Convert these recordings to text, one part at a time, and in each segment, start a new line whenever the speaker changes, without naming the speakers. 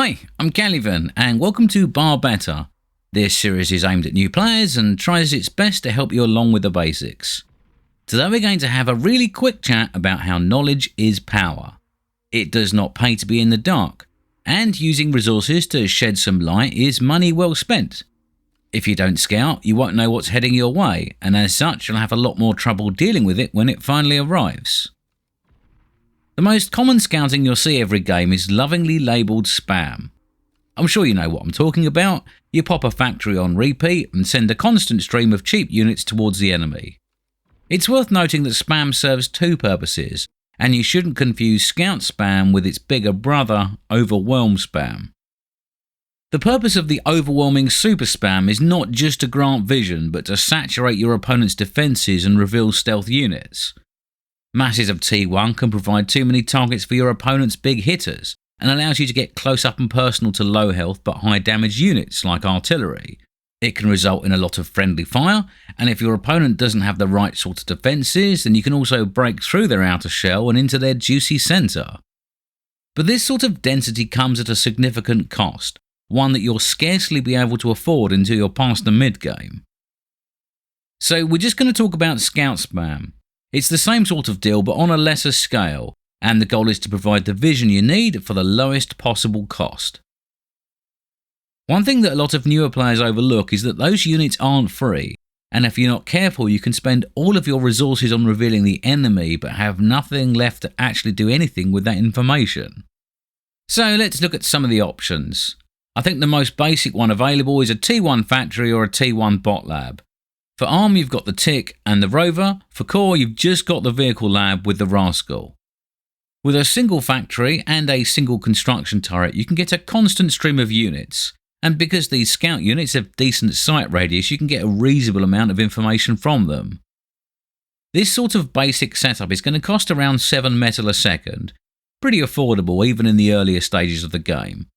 Hi, I'm Calivan, and welcome to Bar Better. This series is aimed at new players and tries its best to help you along with the basics. Today we're going to have a really quick chat about how knowledge is power. It does not pay to be in the dark, and using resources to shed some light is money well spent. If you don't scout, you won't know what's heading your way, and as such you'll have a lot more trouble dealing with it when it finally arrives. The most common scouting you'll see every game is lovingly labelled spam. I'm sure you know what I'm talking about. You pop a factory on repeat and send a constant stream of cheap units towards the enemy. It's worth noting that spam serves two purposes, and you shouldn't confuse scout spam with its bigger brother, overwhelm spam. The purpose of the overwhelming super spam is not just to grant vision, but to saturate your opponent's defences and reveal stealth units. Masses of T1 can provide too many targets for your opponent's big hitters, and allows you to get close up and personal to low health but high damage units like artillery. It can result in a lot of friendly fire, and if your opponent doesn't have the right sort of defences, then you can also break through their outer shell and into their juicy centre. But this sort of density comes at a significant cost, one that you'll scarcely be able to afford until you're past the mid-game. So we're just going to talk about scout spam. It's the same sort of deal but on a lesser scale, and the goal is to provide the vision you need for the lowest possible cost. One thing that a lot of newer players overlook is that those units aren't free, and if you're not careful you can spend all of your resources on revealing the enemy but have nothing left to actually do anything with that information. So let's look at some of the options. I think the most basic one available is a T1 factory or a T1 bot lab. For arm you've got the Tick and the Rover, for core you've just got the vehicle lab with the Rascal. With a single factory and a single construction turret you can get a constant stream of units, and because these scout units have decent sight radius you can get a reasonable amount of information from them. This sort of basic setup is going to cost around 7 metal a second, pretty affordable even in the earlier stages of the game.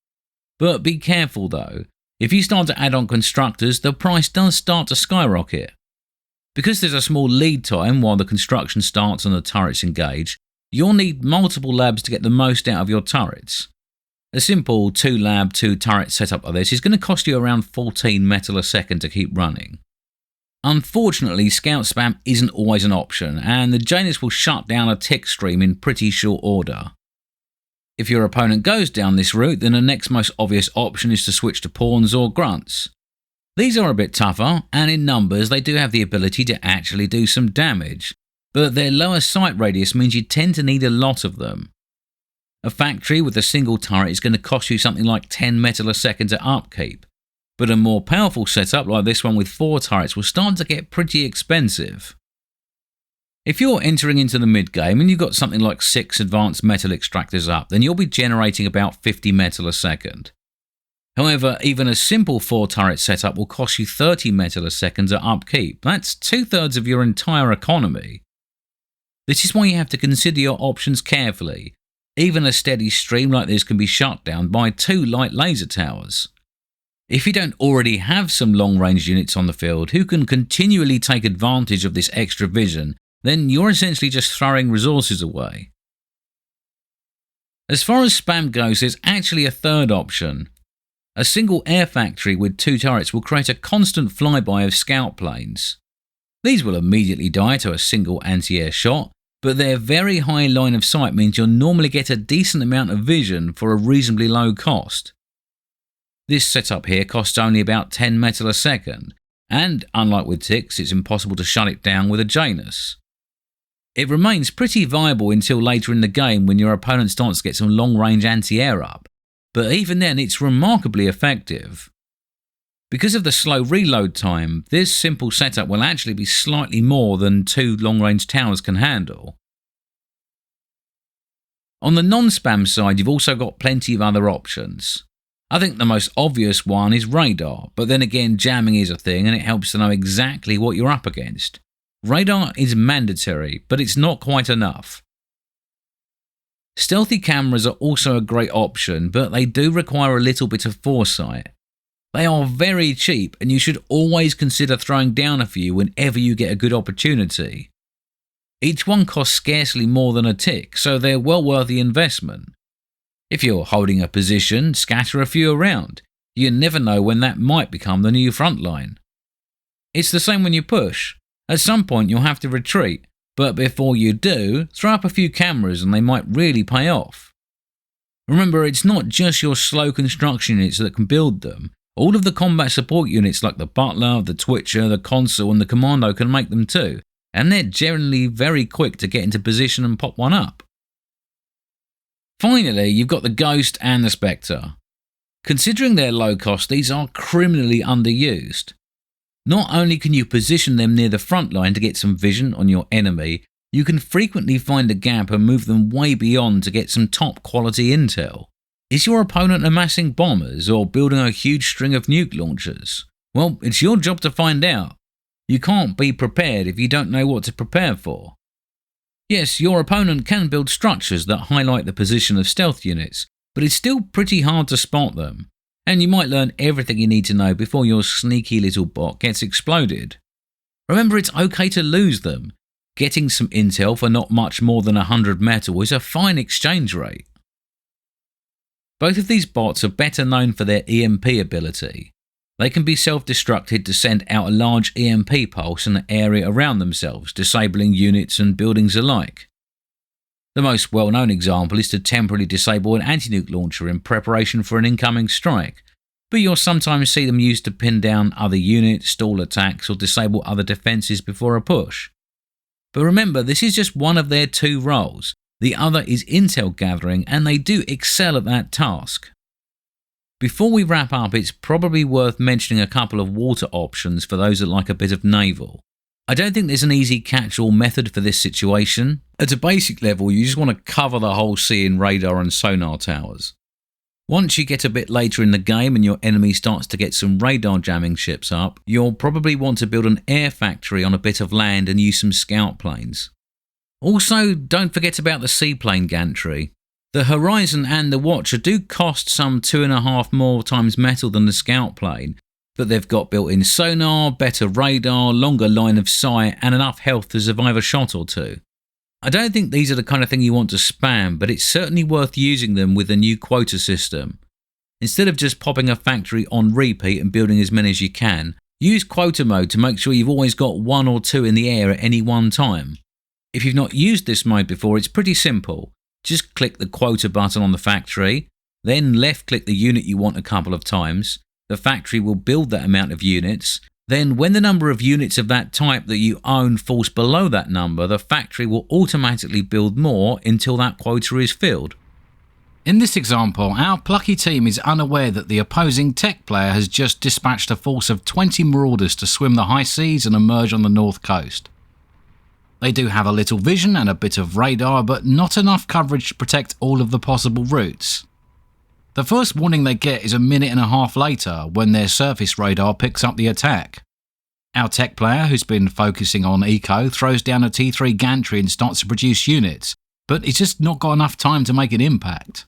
But be careful though. If you start to add on constructors, the price does start to skyrocket. Because there's a small lead time while the construction starts and the turrets engage, you'll need multiple labs to get the most out of your turrets. A simple 2 lab, 2 turret setup like this is going to cost you around 14 metal a second to keep running. Unfortunately, scout spam isn't always an option, and the Janus will shut down a tick stream in pretty short order. If your opponent goes down this route, then the next most obvious option is to switch to pawns or grunts. These are a bit tougher, and in numbers they do have the ability to actually do some damage, but their lower sight radius means you tend to need a lot of them. A factory with a single turret is going to cost you something like 10 metal a second to upkeep, but a more powerful setup like this one with 4 turrets will start to get pretty expensive. If you're entering into the mid-game and you've got something like 6 advanced metal extractors up, then you'll be generating about 50 metal a second. However, even a simple 4 turret setup will cost you 30 metal a second to upkeep. That's 2/3 of your entire economy. This is why you have to consider your options carefully. Even a steady stream like this can be shut down by 2 light laser towers. If you don't already have some long-range units on the field who can continually take advantage of this extra vision, then you're essentially just throwing resources away. As far as spam goes, there's actually a third option. A single air factory with 2 turrets will create a constant flyby of scout planes. These will immediately die to a single anti-air shot, but their very high line of sight means you'll normally get a decent amount of vision for a reasonably low cost. This setup here costs only about 10 metal a second, and unlike with ticks, it's impossible to shut it down with a Janus. It remains pretty viable until later in the game when your opponent starts to get some long-range anti-air up, but even then it's remarkably effective. Because of the slow reload time, this simple setup will actually be slightly more than 2 long-range towers can handle. On the non-spam side, you've also got plenty of other options. I think the most obvious one is radar, but then again jamming is a thing and it helps to know exactly what you're up against. Radar is mandatory, but it's not quite enough. Stealthy cameras are also a great option, but they do require a little bit of foresight. They are very cheap, and you should always consider throwing down a few whenever you get a good opportunity. Each one costs scarcely more than a tick, so they're well worth the investment. If you're holding a position, scatter a few around. You never know when that might become the new front line. It's the same when you push. At some point you'll have to retreat, but before you do, throw up a few cameras and they might really pay off. Remember, it's not just your slow construction units that can build them. All of the combat support units like the Butler, the Twitcher, the Consul and the Commando can make them too, and they're generally very quick to get into position and pop one up. Finally, you've got the Ghost and the Spectre. Considering their low cost, these are criminally underused. Not only can you position them near the front line to get some vision on your enemy, you can frequently find a gap and move them way beyond to get some top quality intel. Is your opponent amassing bombers or building a huge string of nuke launchers? Well, it's your job to find out. You can't be prepared if you don't know what to prepare for. Yes, your opponent can build structures that highlight the position of stealth units, but it's still pretty hard to spot them, and you might learn everything you need to know before your sneaky little bot gets exploded. Remember, it's okay to lose them. Getting some intel for not much more than 100 metal is a fine exchange rate. Both of these bots are better known for their EMP ability. They can be self-destructed to send out a large EMP pulse in the area around themselves, disabling units and buildings alike. The most well-known example is to temporarily disable an anti-nuke launcher in preparation for an incoming strike, but you'll sometimes see them used to pin down other units, stall attacks, or disable other defences before a push. But remember, this is just one of their two roles. The other is intel gathering, and they do excel at that task. Before we wrap up, it's probably worth mentioning a couple of water options for those that like a bit of naval. I don't think there's an easy catch-all method for this situation. At a basic level, you just want to cover the whole sea in radar and sonar towers. Once you get a bit later in the game and your enemy starts to get some radar jamming ships up, you'll probably want to build an air factory on a bit of land and use some scout planes. Also, don't forget about the seaplane gantry. The Horizon and the Watcher do cost some 2.5 more times metal than the scout plane, but they've got built-in sonar, better radar, longer line of sight, and enough health to survive a shot or two. I don't think these are the kind of thing you want to spam, but it's certainly worth using them with the new quota system. Instead of just popping a factory on repeat and building as many as you can, use quota mode to make sure you've always got 1 or 2 in the air at any one time. If you've not used this mode before, it's pretty simple. Just click the quota button on the factory, then left-click the unit you want a couple of times. The factory will build that amount of units. Then when the number of units of that type that you own falls below that number, the factory will automatically build more until that quota is filled. In this example, our plucky team is unaware that the opposing tech player has just dispatched a force of 20 marauders to swim the high seas and emerge on the north coast. They do have a little vision and a bit of radar, but not enough coverage to protect all of the possible routes. The first warning they get is a minute and a half later, when their surface radar picks up the attack. Our tech player, who's been focusing on eco, throws down a T3 gantry and starts to produce units, but he's just not got enough time to make an impact.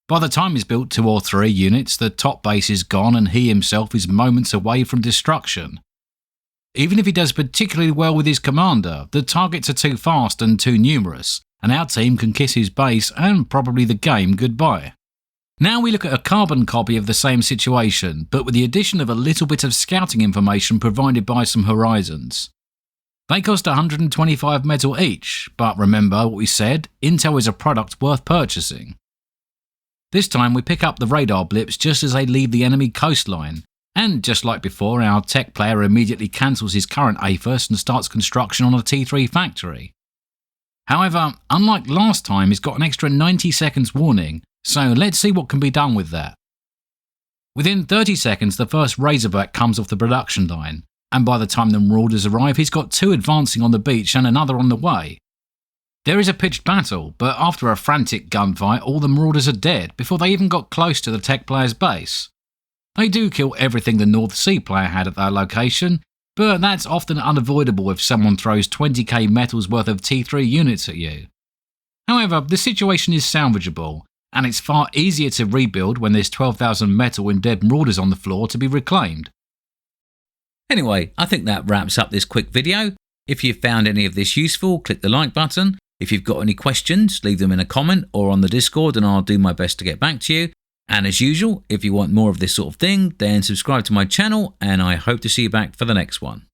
By the time he's built 2 or 3 units, the top base is gone and he himself is moments away from destruction. Even if he does particularly well with his commander, the targets are too fast and too numerous, and our team can kiss his base and probably the game goodbye. Now we look at a carbon copy of the same situation, but with the addition of a little bit of scouting information provided by some Horizons. They cost 125 metal each, but remember what we said, intel is a product worth purchasing. This time we pick up the radar blips just as they leave the enemy coastline, and just like before, our tech player immediately cancels his current AFIS and starts construction on a T3 factory. However, unlike last time, he's got an extra 90 seconds warning, so let's see what can be done with that. Within 30 seconds, the first Razorback comes off the production line, and by the time the Marauders arrive, he's got 2 advancing on the beach and another on the way. There is a pitched battle, but after a frantic gunfight, all the Marauders are dead before they even got close to the tech player's base. They do kill everything the North Sea player had at their location, but that's often unavoidable if someone throws 20k metals worth of T3 units at you. However, the situation is salvageable, and it's far easier to rebuild when there's 12,000 metal and dead marauders on the floor to be reclaimed. Anyway, I think that wraps up this quick video. If you found any of this useful, click the like button. If you've got any questions, leave them in a comment or on the Discord and I'll do my best to get back to you. And as usual, if you want more of this sort of thing, then subscribe to my channel and I hope to see you back for the next one.